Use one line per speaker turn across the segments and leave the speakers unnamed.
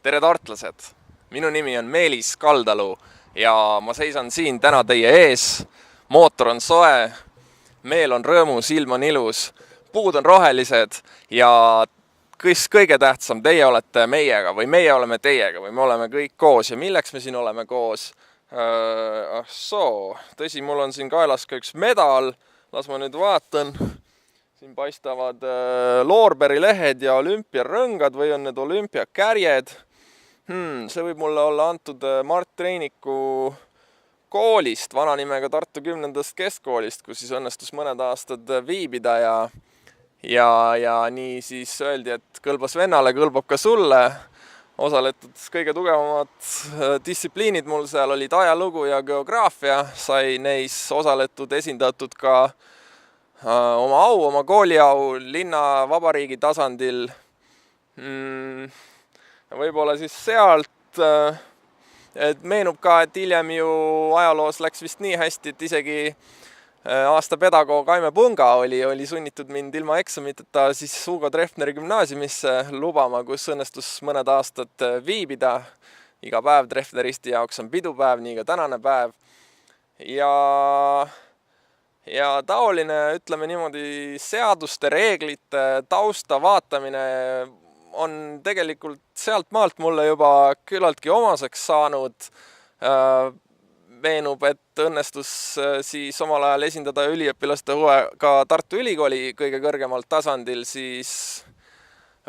Tere tartlased! Minu nimi on Meelis Kaldalu ja ma seisan siin täna teie ees. Mootor on soe, meel on rõõmus, ilm on ilus, puud on rohelised ja kõige tähtsam, teie olete meiega või meie oleme teiega või me oleme kõik koos. Ja milleks me siin oleme koos? Tõsi, mul on siin kaelas ka üks medal, las ma nüüd vaatan. Siin paistavad loorberilehed ja olümpiarõngad või on need olümpiakärjed. See võib mulle olla antud Mart Reiniku koolist, vana nimega Tartu 10. keskkoolist, kus siis õnnestus mõned aastad viibida ja nii siis öeldi, et kõlbas vennale, kõlbab ka sulle. Osaletud kõige tugevamad distsipliinid mul seal olid ajalugu ja geograafia, sai neis osaletud, esindatud ka oma au, oma kooliau linna vabariigi tasandil. Võib-olla siis sealt, et meenub ka, et hiljem ju ajaloos läks vist nii hästi, et isegi aasta pedagoog Aime Punga oli sunnitud mind ilma eksamiteta siis Hugo Treffneri gümnaasiumisse lubama, kus õnnestus mõned aastad viibida. Iga päev Treffneristi jaoks on pidupäev, nii ka tänane päev. Ja taoline, ütleme niimoodi, seaduste, reeglite, tausta vaatamine on tegelikult sealt maalt mulle juba küllaltki omaseks saanud. Meenub, et õnnestus siis omal ajal esindada üliõpilaste huve ka Tartu Ülikooli kõige kõrgemal tasandil, siis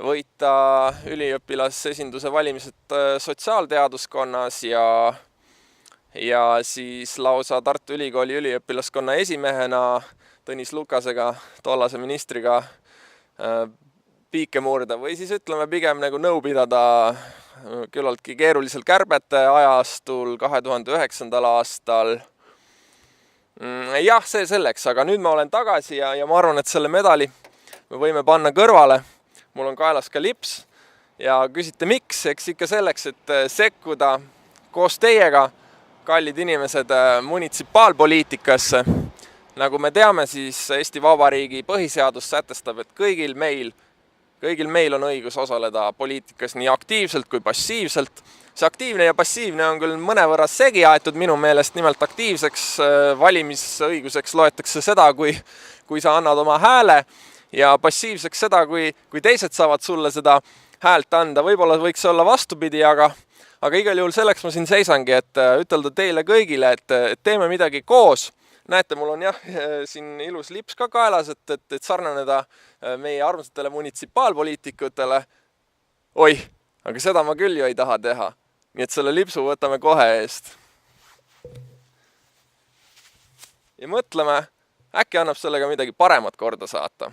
võita üliõpilasesinduse valimised sotsiaalteaduskonnas ja siis lausa Tartu Ülikooli üliõpilaskonna esimehena Tõnis Lukasega, tollase ministriga, piike murda või siis ütleme pigem nagu nõu pidada küllaltki keerulisel kärbete ajastul 2009. aastal. Jah, see selleks, aga nüüd ma olen tagasi ja ma arvan, et selle medali me võime panna kõrvale. Mul on kaelas ka lips ja küsite miks, eks ikka selleks, et sekkuda koos teiega, kallid inimesed, munitsipaalpoliitikasse. Nagu me teame, siis Eesti Vabariigi põhiseadus sätestab, et kõigil meil on õigus osaleda poliitikas nii aktiivselt kui passiivselt. See aktiivne ja passiivne on küll mõnevõrra segi aetud minu meelest, nimelt aktiivseks valimisõiguseks loetakse seda, kui sa annad oma hääle ja passiivseks seda, kui teised saavad sulle seda häält anda. Võib-olla võiks olla vastupidi, aga igal juhul selleks ma siin seisangi, et ütelda teile kõigile, et teeme midagi koos. Näete, mul on jah siin ilus lips ka kaelas, et sarnaneda meie armsatele munitsipaalpoliitikutele. Oih, aga seda ma küll ju ei taha teha. Nii et selle lipsu võtame kohe eest. Ja mõtleme, äkki annab sellega midagi paremat korda saata.